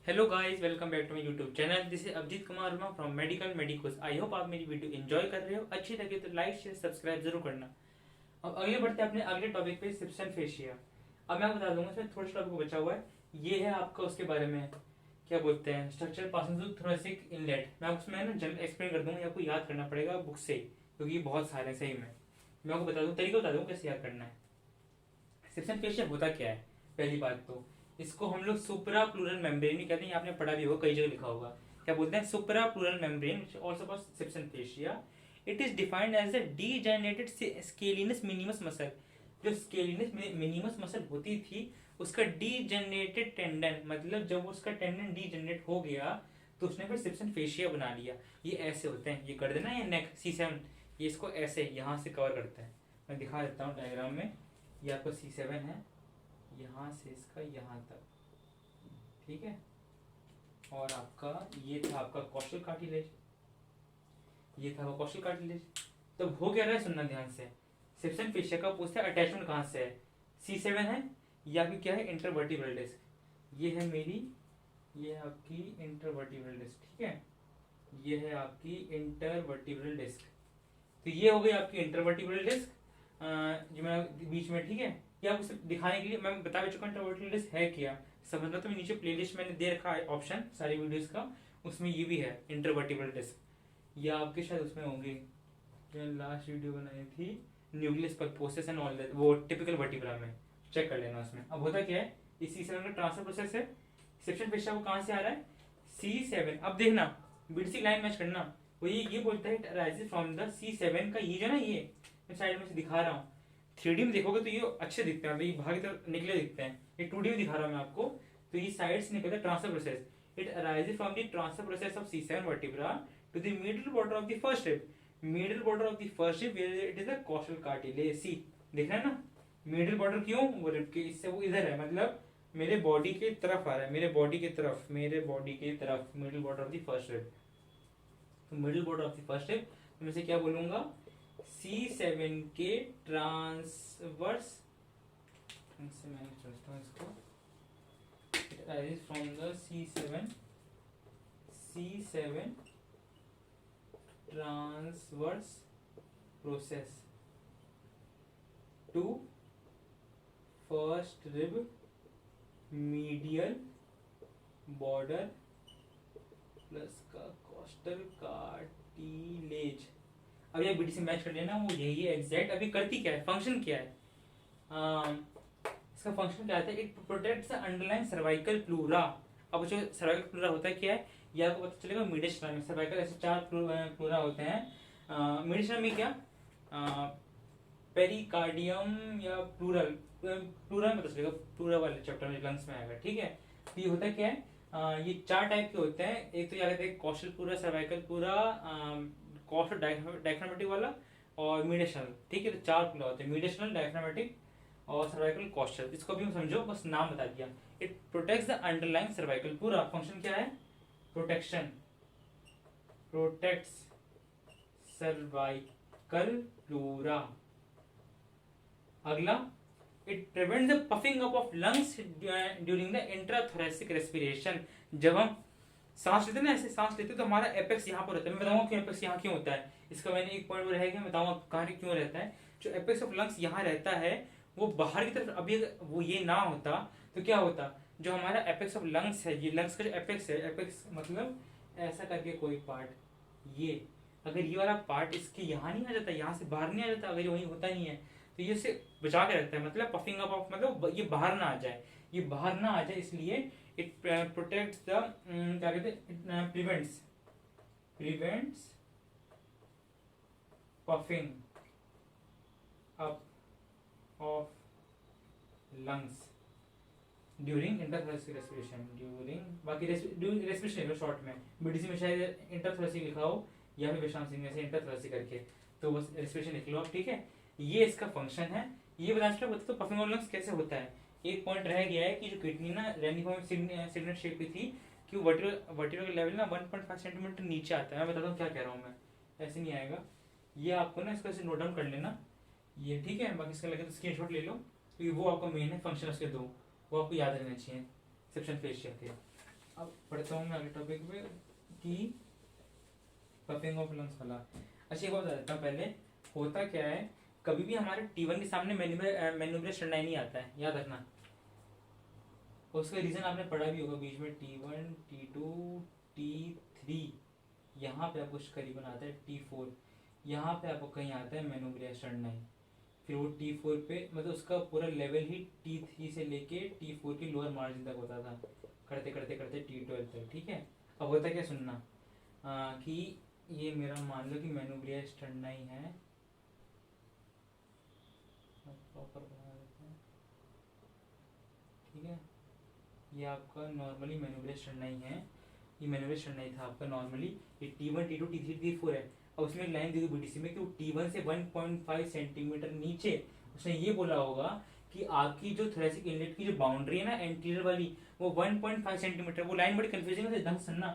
Hello guys, welcome back to my YouTube channel. This is Abhijeet Kumar Verma from medical medicos. I hope आप मेरी video enjoy कर रहे हो। अच्छी लगे तो लाइक शेयर सब्सक्राइब जरूर करना। अब आगे बढ़ते हैं अपने अगले टॉपिक पे, सिप्सन फेशिया। अब मैं बता दूंगा, इसमें थोड़ा टॉपिक बचा हुआ है। ये है आपका उसके बारे में, क्या बोलते हैं, structure passing through thoracic inlet. मैं उसमें ना जनरल एक्सप्लेन कर दूंगा, आपको याद करना पड़ेगा बुक से, क्योंकि ये बहुत सारे हैं सही में। मैं आपको बता दूँ, तरीका बता दूँ कैसे याद करना है। सिप्सन फेशिया होता क्या है। पहली बात तो इसको हम लोग सुपरा प्लूरल मेम्ब्रेन भी कहते हैं। आपने पढ़ा भी होगा, कई जगह लिखा होगा। क्या बोलते हैं, supra pleural membrane also called Sibson fascia. It is defined as a degenerated scalenus minimus muscle. जो स्केलिनस मिनिमस मसल होती थी, उसका डीजेनरेटेड टेंडन, मतलब जब उसका टेंडन डीजेनरेट हो गया तो उसने फिर सिप्सन फेशिया बना लिया। ये ऐसे होते हैं, ये कर देना, ये नेक C7, ये इसको ऐसे यहाँ से कवर करते हैं। मैं दिखा देता हूँ डायग्राम में। ये आपका C7 है, यहाँ से इसका यहाँ तक, ठीक है। और आपका ये था आपका कॉस्टल कार्टिलेज, ये था वो कॉस्टल कार्टिलेज। तो हो क्या रहा है, सुनना ध्यान से। सिप्सन फेशिया का पूछता है अटैचमेंट कहाँ से है। C7 है, या फिर क्या है, इंटरवर्टिब्रल डिस्क। ये है मेरी, ये है आपकी इंटरवर्टिब्रल डिस्क, ठीक है। ये है आपकी इंटरवर्टिब्रल डिस्क। तो ये हो गई आपकी इंटरवर्टिब्रल डिस्क, जो मैं बीच में, ठीक है। या आपको दिखाने के लिए मैं बता भी चुका हूँ इंटरवर्टिब्रल डिस्क है क्या। समझना, तो नीचे प्लेलिस्ट मैंने दे रखा है ऑप्शन सारी वीडियोस का, उसमें ये भी है इंटरवर्टिब्रल डिस्क। या आपके शायद उसमें होंगे, जो लास्ट वीडियो बनाई थी, nucleus pulposus and all that, वो टिपिकल वर्टिब्रा में चेक कर लेना उसमें। अब होता क्या है, इस C7 का ट्रांसफर प्रोसेस है। सेक्शन फेशिया को कहाँ से आ रहा है, C7। अब देखना, बीडीसी लाइन मैच करना। वो ये बोलता है it arises from the C7 का, ये जो ना, ये मैं साइड में से दिखा रहा हूँ। 3D में देखोगे तो ये अच्छे दिखते हैं, ये बाहर की तरफ निकले दिखते हैं। ये 2D में दिखा रहा हूँ मैं आपको। तो ये साइड से निकलता है transfer process. It arises from the transfer process of C7 vertebra to the middle border of the first rib. Middle border of the first rib where it is the costal cartilage. See दिख रहा है ना, middle border क्यों, वो rib के इससे वो इधर है, मतलब मेरे बॉडी के तरफ आ रहा है, मेरे बॉडी के तरफ, मेरे बॉडी के तरफ, middle border of the first rib. तो middle border of the first rib, तो मैं से क्या बोलूंगा, C7 के ट्रांसवर्स से मैंने समझता हूँ इसको, from the C7 transverse process to first rib medial border plus का कॉस्टल कार्टिलेज। अब ये बीडी से मैच कर लेना, वो यही है एग्जैक्ट। अभी करती क्या है, फंक्शन क्या है, इसका फंक्शन क्या आता है, it protects the underline cervical pleura. अब जो सर्वाइकल प्लूरा होता है क्या है, ये आपको पता चलेगा मिडेस्टर्नम में। सर्वाइकल ऐसे 4 प्लूरा होते हैं। मिडेस्टर्नम में क्या, पेरिकार्डियम या प्लूरल, प्लूरल में पता चलेगा, प्लूरल वाले चैप्टर में लंग्स में आएगा, ठीक है। तो ये होता क्या है, ये 4 टाइप के होते हैं। एक तो क्या कहते हैं, कॉस्टल पूरा, सर्वाइकल पूरा, कॉस्टल डायफ्रामेटिक वाला और मिडेशनल, ठीक है। तो 4 पूरा होते हैं, मिडेशनल, डायफ्रामेटिक और सर्वाइकल कॉस्टल। इसको भी हम समझो, बस नाम बता दिया। It protects the underline cervical पूरा। फंक्शन क्या है, प्रोटेक्शन, प्रोटेक्ट्स सर्वाइकल प्लूरा। अगला, it prevents the puffing up of lungs during the intrathoracic respiration. जब हम सांस लेते हैं ना, ऐसे सांस लेते हैं तो हमारा एपेक्स यहाँ पर रहता है। मैं बताऊंगा क्यों एपेक्स यहाँ क्यों होता है, इसका मैंने एक पॉइंट रहेगा, मैं बताऊंगा कहाँ क्यों रहता है। जो एपेक्स ऑफ लंग्स यहाँ रहता है, वो बाहर की तरफ, अभी वो ये ना होता तो क्या होता, जो हमारा एपेक्स ऑफ लंग्स है, ये लंग्स का जो एपेक्स है, एपेक्स मतलब ऐसा करके कोई पार्ट, ये अगर ये वाला पार्ट इसके यहाँ नहीं आ जाता, यहाँ से बाहर नहीं आ जाता, अगर ये वही होता नहीं है, तो ये से बचा के रखता है। मतलब पफिंग अप ऑफ, मतलब ये बाहर ना आ जाए, ये बाहर ना आ जाए, इसलिए इट प्रोटेक्ट्स द, क्या कहते हैं, prevents puffing up of lungs during interthoracic respiration. During, बाकी रेस्पिरेशन शॉर्ट में बीडीसी में शायद इंटरथोरेसिक लिखा हो, या फिर विश्राम सिंह में से इंटरथोरेसिक करके, तो बस रेस्पिरेशन लिख लो, ठीक है। ये इसका फंक्शन है। ये बताना तो पफिंग ऑफ लंग्स कैसे होता है। एक पॉइंट रह गया है कि जो किडनी ना रेनिफॉर्म सिग्नल शेप की थी, कि वर्टिब्रल लेवल ना 1.5 सेंटीमीटर नीचे आता है। मैं बताता हूँ क्या कह रहा हूँ मैं, ऐसे नहीं आएगा। ये आपको ना इसको ऐसे नोट डाउन कर लेना, ये ठीक है। बाकी इसका लगे तो स्क्रीनशॉट ले लो, क्योंकि वो आपका मेन है फंक्शन, उसके 2 वो आपको याद रहना चाहिए सेप्शन फेशिया के। अब पढ़ता हूँ मैं अगले टॉपिक पे कि पफिंग ऑफ लंग्स वाला। अच्छा एक बात बता देता हूँ पहले, होता क्या है, कभी भी हमारे T1 के सामने मैन्युपुलर स्टैंडाई नहीं आता है, याद रखना। उसका रीजन आपने पढ़ा भी होगा बीच में, T1 T2 T3, यहाँ पे आपको करीबन आता है T4, यहाँ पे आपको कहीं आता है मैन्युपुलर स्टैंडाई। फिर वो T4 पे मतलब उसका पूरा लेवल ही T3 से लेके T4 की लोअर मार्जिन तक होता था, करते करते करते T12 तक, ठीक है। अब होता क्या सुनना, कि ये मेरा मान लो कि मैन्युपुलर स्टैंडाई है, प्रॉपर बना देते हैं, ठीक है। ये आपका नॉर्मली मैन्युपुलर स्टैंडाई है, ये मैन्युपुलर स्टैंडाई था आपका नॉर्मली, ये T1 T2 T3 T4 है। अब उसमें एक लाइन दी थी बीटीसी में कि वो T1 से 1.5 सेंटीमीटर नीचे, उसने ये बोला होगा कि आपकी जो थोरेसिक इनलेट की जो बाउंड्री है ना एंटीरियर वाली, वो 1.5 सेंटीमीटर, वो लाइन बड़ी कंफ्यूजिंग है, ढंग से सुनना,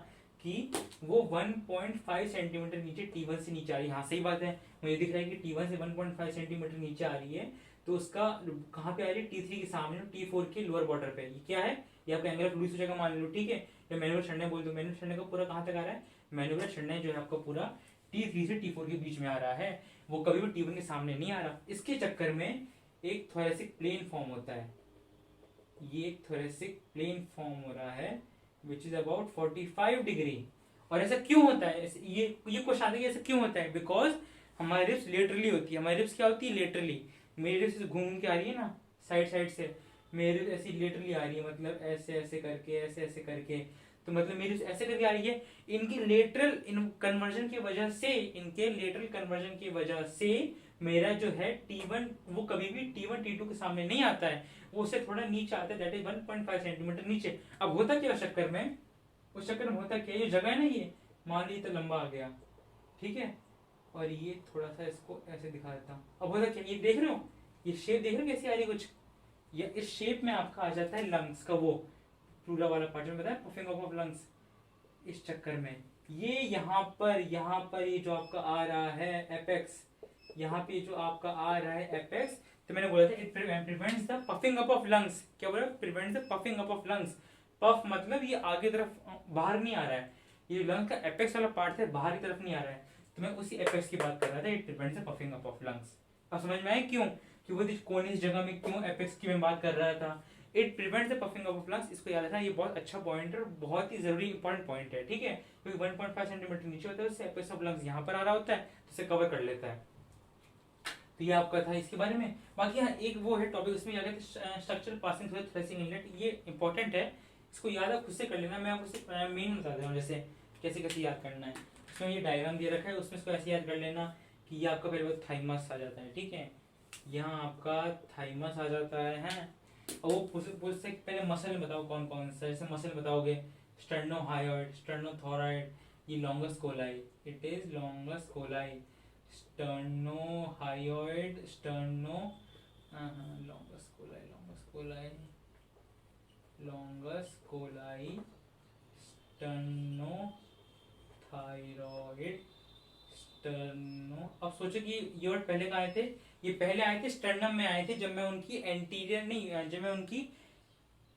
कि वो 1.5 सेंटीमीटर नीचे T1 से नीचे आ रही है। हाँ सही बात है, मुझे दिख रहा है कि T1 से 1.5 सेंटीमीटर नीचे आ रही है, तो उसका कहाँ पे आ रही है, T3 के सामने, T4 के लोअर बॉर्डर पे। ये क्या है, ये आपका एंगल ऑफ लुईस हो जाएगा मान लो, ठीक है। या मैनुअल स्टैंडाई बोल दो, मैनुअल स्टैंडाई का पूरा कहाँ तक आ रहा है, मैनुअल स्टैंडाई जो है आपका पूरा T3 से T4 के बीच में आ रहा है, वो कभी भी T1 के सामने नहीं आ रहा। इसके चक्कर में एक थोरेसिक प्लेन फॉर्म होता है, ये एक थोरेसिक प्लेन फॉर्म हो रहा है विच इज अबाउट 45 डिग्री। और ऐसा क्यों होता है, ये क्वेश्चन आता है ऐसा क्यों होता है, बिकॉज हमारी रिप्स लेटरली होती है। हमारी रिप्स क्या होती है, लेटरली। मेरी रिप्स घूम के आ रही है ना साइड साइड से, मेरी रिप्स ऐसी लेटरली आ रही है, मतलब ऐसे ऐसे करके, ऐसे ऐसे करके, तो मतलब मेरी रिप्स ऐसे करके आ रही है। इनकी लेटरल कन्वर्जन की वजह से, इनके लेटरल कन्वर्जन की वजह से मेरा जो है T1 वो कभी भी T1 T2 के सामने नहीं आता है, वो उससे थोड़ा नीचे आता है, दैट इज 1.5 सेंटीमीटर नीचे। अब होता क्या उस चक्कर में, उस चक्कर में होता क्या, ये जगह है ना, ये मान लीजिए तो लंबा आ गया, ठीक है, और ये थोड़ा सा इसको ऐसे दिखा देता हूँ। अब होता क्या, ये देख रहे हो, ये शेप देख रहे हो कैसी आ रही है कुछ, या इस शेप में आपका आ जाता है लंग्स का वो पूरा वाला पार्ट में, बताया पफिंग ऑफ लंग्स। इस चक्कर में ये यहाँ पर ये जो आपका आ रहा है एपेक्स, यहाँ पे जो आपका आ रहा है एपेक्स, तो मैंने बोला था it prevents the puffing up of lungs. क्या बोला, prevents the puffing up of lungs. Puff मतलब ये आगे तरफ बाहर नहीं आ रहा है, ये लंग का एपेक्स वाला पार्ट है, बाहर की तरफ नहीं आ रहा है, तो मैं उसी एपेक्स की बात कर रहा था, it prevents the puffing up of lungs. अब समझ में आया क्यों, क्योंकि कौन इस जगह में क्यों एपेक्स की मैं बात कर रहा था। It prevents the puffing of lungs, इसको याद रखना, ये बहुत अच्छा पॉइंट है और बहुत ही जरूरी इंपॉर्टेंट पॉइंट है, ठीक है। क्योंकि 1.5 सेंटीमीटर नीचे होता है, उससे एपेक्स ऑफ लंग्स यहाँ पर आ रहा होता है, तो उसे कवर कर लेता है। तो ये आपका था इसके बारे में। बाकी यहाँ एक वो है टॉपिक, उसमें याद है structure passing through threshing inlet, ये इंपॉर्टेंट है, इसको याद आप खुद से कर लेना। मैं आपको मेन बता दे रहा हूँ जैसे कैसे कैसे याद करना है। उसमें ये डायग्राम दे रखा है, उसमें इसको ऐसे याद कर लेना कि ये आपका पहले थाइमस आ जाता है, ठीक है, यहाँ आपका थाइमस आ जाता है। और वो पूछ से पहले मसल बताओ कौन कौन सा, जैसे मसल बताओगे स्टर्नोहायोइड, स्टर्नोथोराइड, ये longus colli, it is longus colli, sternohyoid, longus colli, longus colli, longus colli, sternothyroid, sterno. अब सोचो कि ये वर्ड पहले कहाँ आए थे, ये पहले आए थे स्टर्नम में आए थे, जब मैं उनकी एंटीरियर नहीं, जब मैं उनकी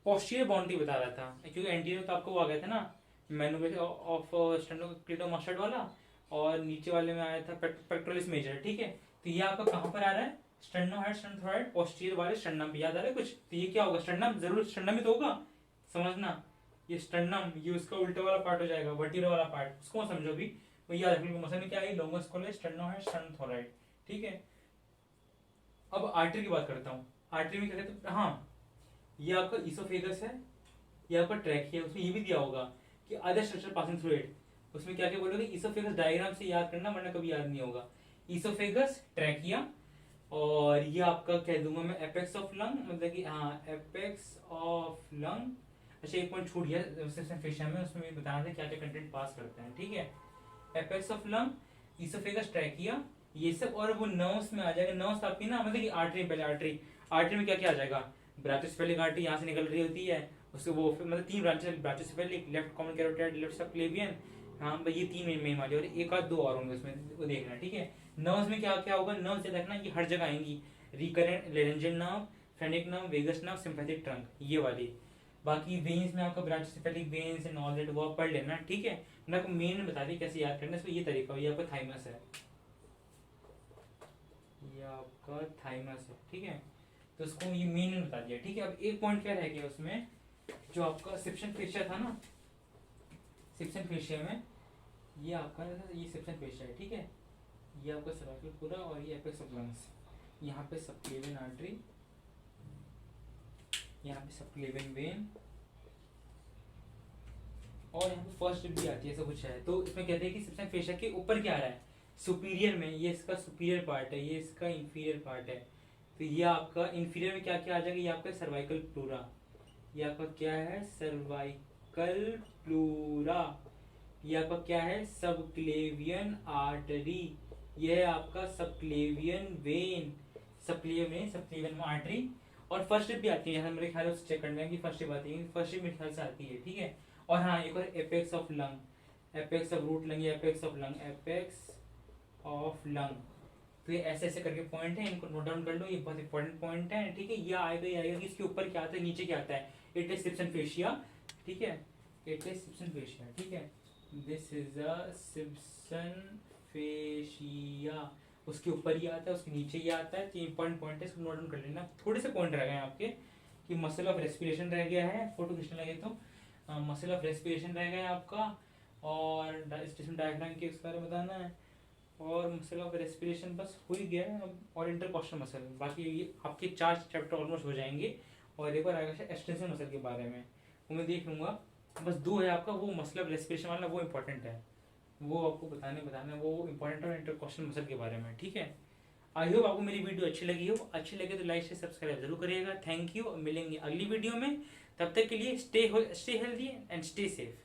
पोस्टीरियर बाउंड्री बता रहा था, क्योंकि एंटीरियर तो आपको वो आ गया था ना मैनुफैक्चर ऑफ स्टर्नोक्लिटोमास्टाइड वाला, और नीचे वाले में आया था पेक्टोरलिस मेजर, ठीक है। तो ये आपका कहाँ पर आ रहा है, स्टर्नोहाइड स्टर्नोथोराइड पोस्टीरियर वाले स्टर्नम पे, याद आ रहा है कुछ, तो ये क्या होगा, स्टर्नम, जरूर स्टर्नम ही तो होगा, समझना। ये स्टर्नम, ये उसका उल्टा वाला पार्ट हो जाएगा, वर्टिब्रल वाला पार्ट, उसको समझो भी, वो याद रखने मसल में क्या है, लॉन्गस कोलाई, स्टर्नोहाइड स्टर्नोथोराइड, ठीक है। अब आर्टरी की बात करता हूँ। आर्टरी में क्या कहते हैं, हाँ, ये आपका इसोफेगस है, ये आपका ट्रैकिया, उसमें ये भी दिया होगा कि other structure passing through it, उसमें क्या क्या बोलोगे, इसोफेगस डायग्राम से याद करना वरना कभी याद नहीं होगा। इसोफेगस, ट्रैकिया, और ये आपका कह दूंगा मैं एपेक्स ऑफ लंग, मतलब कि हाँ एपेक्स ऑफ लंग। अच्छा एक पॉइंट छूट गया फिशा में, उसमें बताना था क्या क्या कंटेंट पास करते हैं, ठीक है। Apex of lung, oesophagus, trachea, ये सब, और वो नर्व्स में आ जाएगा। नर्व्स आपकी ना, मतलब कि आर्टरी, पहले आर्टरी, आर्टरी में क्या क्या आ जाएगा, ब्राचियोसेफेलिक आर्टरी यहाँ से निकल रही होती है, उसके वो मतलब 3 branches, brachiocephalic, left common carotid, left subclavian, हाँ भाई ये 3 मेन वाले, और एक आध 2 और होंगे उसमें, वो देखना, ठीक है। नर्व्स में क्या क्या होगा, नर्व्स देखना ये हर जगह आएंगी, recurrent laryngeal nerve, phrenic nerve, vagus nerve, sympathetic trunk, ये वाली। बाकी वेन्स में आपका brachiocephalic veins and all that वो आप पढ़ लेना, ठीक है। मैंने आपको मेन बता दी कैसे याद करना है, इसको ये तरीका हो, ये आपका थाइमस है, ये आपका थाइमस है, ठीक है। तो उसको ये मेन बता दिया, ठीक है। अब एक पॉइंट क्या रह गया उसमें, जो आपका सिप्शन फेशिया था ना, सिप्शन फेशिया में ये आपका ये सिप्शन फेशिया है, ठीक है। ये आपका सर्वाइकल पूरा और ये एपेक्स ऑफ लंग्स, यहाँ पे सबक्लेवियन आर्टरी, यहाँ पे सबक्लेवियन वेन और यहाँ पे फर्स्ट रिब भी आती है, ऐसा कुछ है। तो इसमें कहते हैं कि सिप्शन फेशिया के ऊपर क्या आ रहा है, सुपीरियर में, ये इसका सुपीरियर पार्ट है, ये इसका इंफीरियर पार्ट है। तो ये आपका इंफीरियर में क्या क्या आ जाएगा, ये आपका सर्वाइकल प्लूरा, ये आपका क्या है सर्वाइकल प्लूरा, ये आपका क्या है सबक्लेवियन आर्टरी, ये है आपका सबक्लेवियन वेन, सबक्लेवियन आर्टरी। और फर्स्ट रिब भी आती है, मेरे ख्याल से चेक करना है कि फर्स्ट रिब आती है, फर्स्ट रिब मेरे ख्याल से आती है, ठीक है। और हाँ एक और apex of lung, apex of root lung, apex of lung, apex of lung. तो ये ऐसे ऐसे करके पॉइंट है, इनको नोट डाउन कर लो, ये बहुत इंपॉर्टेंट पॉइंट है, ठीक है। ये आएगा, ये आएगा कि इसके ऊपर क्या आता है, नीचे क्या आता है, इट इज सिप्शन फेशिया, ठीक है, इट इज सिप्शन फेशिया, ठीक है। दिस इज अ सिप्शन फेशिया, उसके ऊपर ही आता है, उसके नीचे ही आता है। तो इंपॉर्टेंट पॉइंट है, इसको नोट डाउन कर लेना। थोड़े से पॉइंट रह गए हैं आपके, कि मसल ऑफ रेस्पिरेशन रह गया है, फोटो खींचने लगे तो मसल ऑफ रेस्पिरेशन रह गया है आपका, और स्टेशन डायग्राम के उसके बारे में बताना है, और मसल ऑफ रेस्पिरेशन बस हो ही गया है अब, और इंटरकॉस्टल मसल, बाकी ये आपके 4 चैप्टर ऑलमोस्ट हो जाएंगे। और एक बार आएगा एक्सटेंशन मसल के बारे में, वो मैं देख लूँगा। बस 2 है आपका, वो मसल ऑफ रेस्पिरेशन वाला वो इंपॉर्टेंट है, वो आपको बताना है, वो इंपॉर्टेंट है इंटरकॉस्टल मसल के बारे में, ठीक है। आई होप आपको मेरी वीडियो अच्छी लगी हो, अच्छी लगे तो लाइक से सब्सक्राइब जरूर करिएगा। थैंक यू, मिलेंगे अगली वीडियो में, तब तक के लिए stay healthy and stay safe.